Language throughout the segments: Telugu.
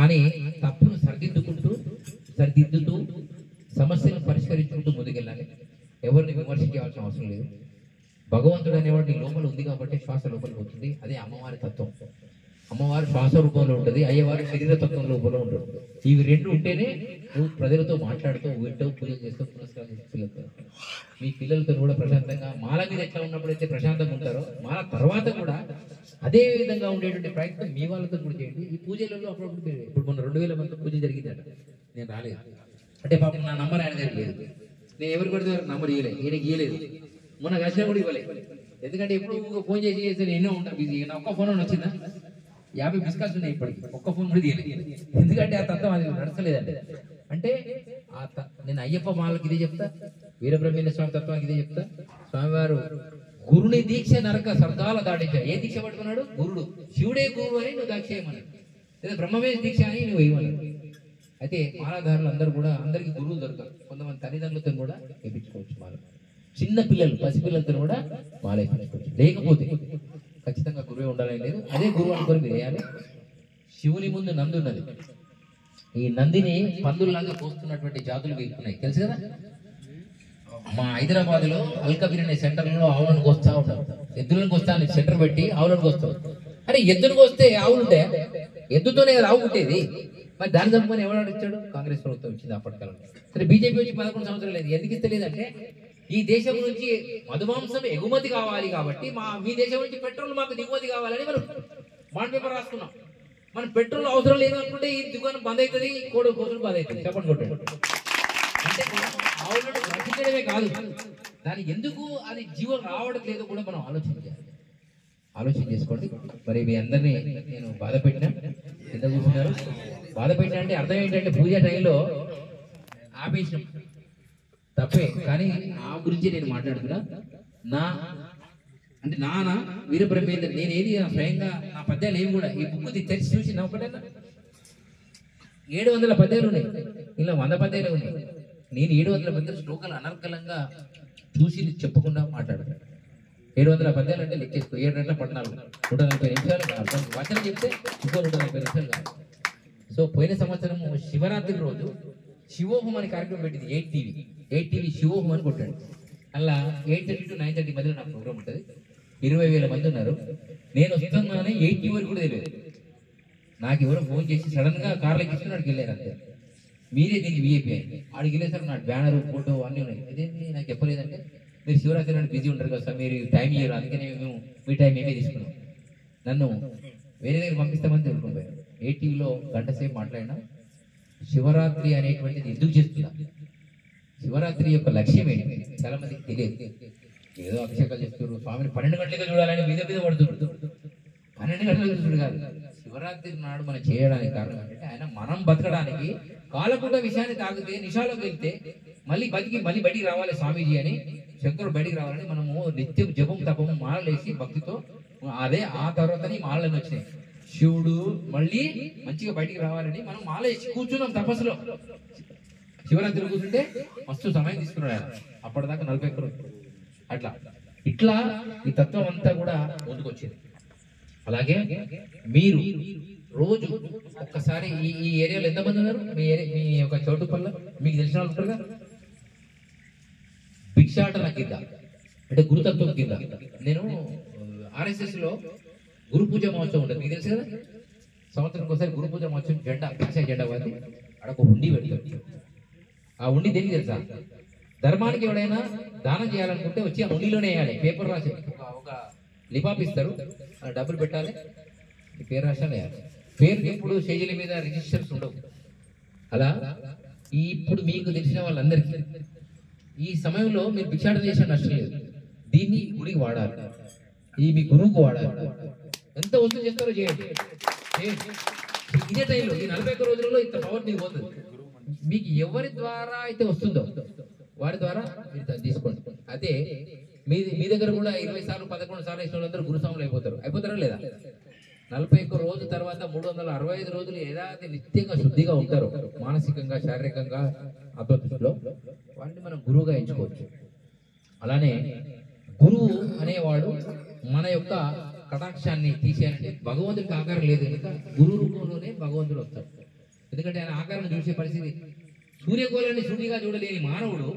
కానీ తప్పును సరిదిద్దుతూ సమస్యను పరిష్కరించుకుంటూ ముందుకెళ్ళాలి. ఎవరిని విమర్శించాల్సిన అవసరం లేదు. భగవంతుడు అనేవాడు నీ లోపల ఉంది కాబట్టి శ్వాస లోపలికి వస్తుంది. అదే అమ్మవారి తత్వం. అమ్మవారు శ్వాస రూపంలో ఉంటుంది, అయ్యవారు శరీర తత్వం రూపంలో ఉంటుంది. ఇవి రెండు ఉంటేనే నువ్వు ప్రజలతో మాట్లాడుతూ వింటూ పూజలు చేస్తూ పునస్కారం చేస్తూ మీ పిల్లలతో కూడా ప్రశాంతంగా మాల మీద ఎట్లా ఉన్నప్పుడైతే ప్రశాంతంగా ఉంటారో మాల తర్వాత కూడా అదే విధంగా ఉండేటువంటి ప్రయత్నం మీ వాళ్ళతో కూడా చేయండి. ఈ పూజలలో అప్పుడప్పుడు ఇప్పుడు మొన్న 2000 మంది పూజ జరిగిందట, నేను రాలేదు. అంటే పాపం నా నంబర్ ఆయన దగ్గర లేదు, నేను ఎవరు కొడితే నంబర్ ఇవ్వలేదు, ఈయనకి ఇవ్వలేదు. మొన్న కలిసినా కూడా ఇవ్వలేదు. ఎందుకంటే ఎప్పుడు ఫోన్ చేసి ఎన్నో ఉంటాను బిజీ. నా ఒక్క ఫోన్ వచ్చిందా 50 మిస్ కాల్స్ ఉన్నాయి ఇప్పటికి, ఒక్క ఫోన్ కూడా తీయలేదు. ఎందుకంటే ఆ తత్వం అది నడచలేదండి. అంటే నేను అయ్యప్ప మాలకి ఇదే చెప్తా, వీరబ్రహ్మేంద్ర స్వామి తత్వానికి ఇదే చెప్తా. స్వామివారు గురుని దీక్ష నరక స్వర్గాల దాటించాడు. ఏ దీక్ష పట్టుకున్నాడు? గురుడు. శివుడే గురువు అని నువ్వు దాక్ష చేయమన్నాడు, లేదా బ్రహ్మవేద దీక్ష అని నువ్వు వేయమన్నాడు. అయితే మాలాధారులు అందరూ కూడా అందరికి గురువులు దొరకరు. కొంతమంది తల్లిదండ్రులతో కూడా వేయించుకోవచ్చు మాల. చిన్న పిల్లలు పసిపిల్లలతో కూడా మాల వేయించుకోవచ్చు. లేకపోతే ఖచ్చితంగా గురువే ఉండాలని లేదు. అదే గురువు అనుకొని మీరు వేయాలి. శివుని ముందు నంది ఉన్నది. ఈ నందిని పందుల్లాగా పోస్తున్నటువంటి జాతులు వీరుకున్నాయి, తెలుసు కదా. మా హైదరాబాద్ లో అల్కబీర్ అనే సెంటర్ లో ఆవులను కోస్తా ఉంటారు. ఎద్దులను కోస్తా అని సెంటర్ పెట్టి ఆవులను కోస్తారు. అరే ఎద్దును కోస్తే ఆవులు ఉంటాయా? ఎద్దుతోనే ఆవు పుట్టేది. మరి దాని తప్పని ఎవరు ఇచ్చాడు? కాంగ్రెస్ ప్రభుత్వం ఇచ్చింది అప్పటికాలంలో. సరే బీజేపీ వచ్చి 11 సంవత్సరాలు లేదు. ఎందుకు ఇస్తలేదంటే ఈ దేశం నుంచి మధుమాంసం ఎగుమతి కావాలి కాబట్టి మీ దేశం నుంచి పెట్రోల్ మాకు దిగుమతి కావాలని మనం బాండ్ పేపర్ రాసుకున్నాం. మన పెట్రోల్ అవసరం లేదు అనుకుంటే ఈ దుకాణం బంద్ అవుతుంది, కోడి కోసులు బంద్ అవుతుంది. చెప్పండి కొట్టండి. అంటే ఆవులను రక్షించడమే కాదు, దాని ఎందుకు అది జీవం రావడం లేదో కూడా మనం ఆలోచన చేసుకోండి. మరి మీ అందరినీ నేను బాధ పెట్టినా, కింద కూర్చున్నారు. బాధ పెట్టినా అంటే అర్థం ఏంటంటే పూజ టైంలో ఆపేసినాం తప్పే, కానీ ఆ గురించి నేను మాట్లాడుతున్నా. నాన్న వీరబ్రహ్మేంద్ర నేనేది స్వయంగా నా పద్యాలు ఏమి కూడా ఈ బుక్ తెరిచి చూసి నా ఒకటేనా 700 పద్యాలు ఉన్నాయి, ఇలా 100 పద్యాలు ఉన్నాయి. నేను 700 పద్యాలు శ్లోకాలు అనర్గళంగా చూసి చెప్పకుండా మాట్లాడతాను. 700 పద్యాలు అంటే లెక్కేసుకో, 7 గంటల 140 నిమిషాలు వచనం చెప్తే ఇంకో 140 నిమిషాలు కాదు. సో పోయిన సంవత్సరం శివరాత్రి రోజు శివోహం అనే కార్యక్రమం పెట్టింది 8 టీవీ శివోహం అని కొట్టాడు. అలా 8:30 to 9:30 మధ్యలో నా ప్రోగ్రామ్ ఉంటుంది. 20,000 మంది ఉన్నారు. నేను వస్తున్నానే 8 వరకు కూడా తెలియదు. నాకు ఎవరో ఫోన్ చేసి సడన్ గా కార్లో ఎక్కించుకుని అక్కడికి వెళ్ళారు. అంతే, మీరే దీనికి విఐపీ అని ఆడికి వెళ్ళేసారు. నా బ్యానర్ ఫోటో అన్నీ ఉన్నాయి. అదేంటి నాకు చెప్పలేదంటే మీరు శివరాత్రి నాడు బిజీ ఉంటారు కదా సార్, మీరు టైం ఇయ్యరు, అందుకనే మేము మీ టైం మేమే తీసుకున్నాం. నన్ను వేరే దగ్గర పంపిస్తామని తెలుసుకుపోయారు. 8 టీవీలో గంట సేపు మాట్లాడినా శివరాత్రి అనేటువంటిది ఎందుకు చేస్తున్నా, శివరాత్రి యొక్క లక్ష్యం ఏంటి చాలా మందికి తెలియదు. ఏదో అభిషేకాలు చేస్తున్నారు, స్వామిని 12 గంటలుగా చూడాలని మీద పడుతున్నారు. 12 గంటలుగా చూడు కాదు, శివరాత్రి నాడు మనం చేయడానికి కారణం ఏంటంటే ఆయన మనం బతకడానికి కాలకూట విషయాన్ని తాగితే నిషాలోకి వెళ్తే మళ్ళీ బయటికి రావాలి స్వామీజీ అని, శంకరుడు బయటికి రావాలని మనము నిత్యం జపం తపము మాలలేసి భక్తితో అదే ఆ తర్వాతని మాలలు వచ్చినాయి. శివుడు మళ్ళీ మంచిగా బయటికి రావాలని మనం మాల వేసి కూర్చున్నాం తపస్సులో. శివరాత్రి కూర్చుంటే మస్తు సమయం తీసుకున్నాడు ఆయన. అప్పటిదాకా 41 రోజులు ఇట్లా ఈ తత్వం అంతా కూడా ముందుకొచ్చింది. అలాగే మీరు రోజు ఒక్కసారి ఈ ఏరియాలో ఎంతమంది ఉన్నారు? మీ యొక్క చోటుపల్ల మీకు తెలిసిన వాళ్ళు ఉంటారుగా. భిక్షాటన కింద అంటే గురుతత్వం కింద నేను RSS లో గురు పూజ మహోత్సవం ఉంటుంది, మీకు తెలుసు కదా. సంవత్సరానికి ఒకసారి గురు పూజ మహోత్సవం జెండా కాషాయ జెండా వాటి అక్కడ ఒక ఉండి పెడతాడు. ఆ ఉండి దేనికి తెలుసా? ధర్మానికి ఎవడైనా దానం చేయాలనుకుంటే వచ్చి ఆ ఉండిలోనే వేయాలి. పేపర్ రాసి ఒక లిపాప్ ఇస్తారు, డబ్బులు పెట్టాలి, పేరు రాశాలి వేయాలి. పేరుకి ఇప్పుడు స్టేజీల మీద రిజిస్టర్స్ ఉండవు. అలా ఇప్పుడు మీకు తెలిసిన వాళ్ళందరికీ ఈ సమయంలో మీరు భిక్షాటన చేసిన నష్టం లేదు. దీన్ని గుడికి వాడాలి, ఈ మీ గురువుకు వాడాలి. ఎంత వసూలు చేస్తారో చేయండి. ఇదే టైంలో ఈ 41 రోజులలో ఇంత పవర్ మీకు పోతుంది. మీకు ఎవరి ద్వారా అయితే వస్తుందో వారి ద్వారా మీరు తీసుకోండి. అదే మీ దగ్గర కూడా 20 సార్లు 11 సార్లు వేసిన వాళ్ళందరూ గురుస్వాములు అయిపోతారా లేదా? 41 రోజుల తర్వాత 365 రోజులు ఏదైతే నిత్యంగా శుద్ధిగా ఉంటారో మానసికంగా శారీరకంగా ఆధ్యాత్మికలో వాటిని మనం గురువుగా ఎంచుకోవచ్చు. అలానే గురువు అనేవాడు మన యొక్క కటాక్షాన్ని తీసేయాలంటే భగవంతుడికి ఆకారం లేదు కనుక గురు రూపంలోనే భగవంతుడు వస్తాడు. ఎందుకంటే ఆయన ఆకారాన్ని చూసే పరిస్థితి, సూర్యగోళాన్ని సూటిగా చూడలేని మానవుడు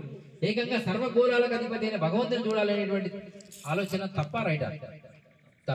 ఏకంగా సర్వగోళాలకు అధిపతి అయిన భగవంతుని చూడాలనేటువంటి ఆలోచన తప్ప రైటా?